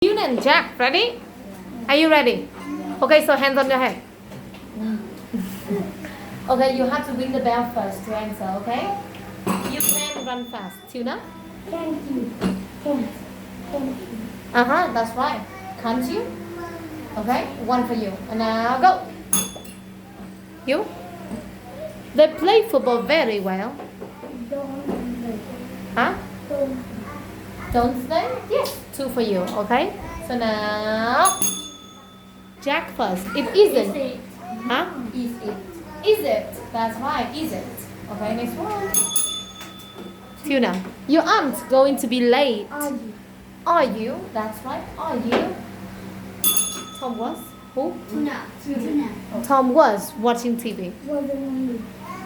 Tuna and Jack, ready? Are you ready? Okay, so hands on your head. Okay, you have to ring the bell first to answer, okay? You can run fast. Tuna? Thank you. Thank you. That's right. Can't you? Okay, one for you. And now go. You? They play football very well. Don't. Huh? Don't. Don't they? Yes. Two for you, okay? So now, Jack first. It isn't. Is it? Huh? Is it? Is it? That's right. Is it? Okay, next one. Tuna, you aren't going to be late. Are you? Are you? That's right. Are you? Tom was? Who? Tuna. Tuna. Tom was watching TV. Wasn't you?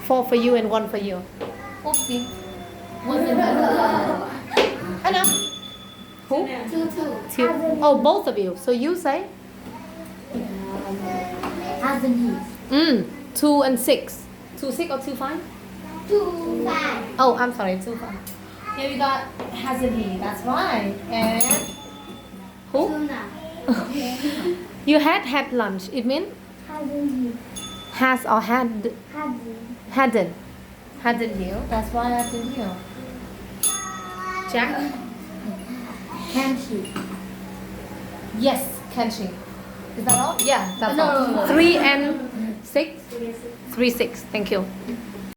Four for you and one for you. Oopsie. Wasn't Anna. Who? Two. Oh, both of you. So you say? Hasn't he? 2 and 6. 2 6 or 2 5? 2 5. Oh, I'm sorry, 2 5. Here we got hasn't he? That's right. And who? Tuna. You had lunch. It means Hasn't he? has or had Hasn't. hadn't you? That's why I didn't you. Jack? Can she? Yes, can she? Is that all? Yeah, that's No, all. no, no. 3 and 6? 3 6. Thank you.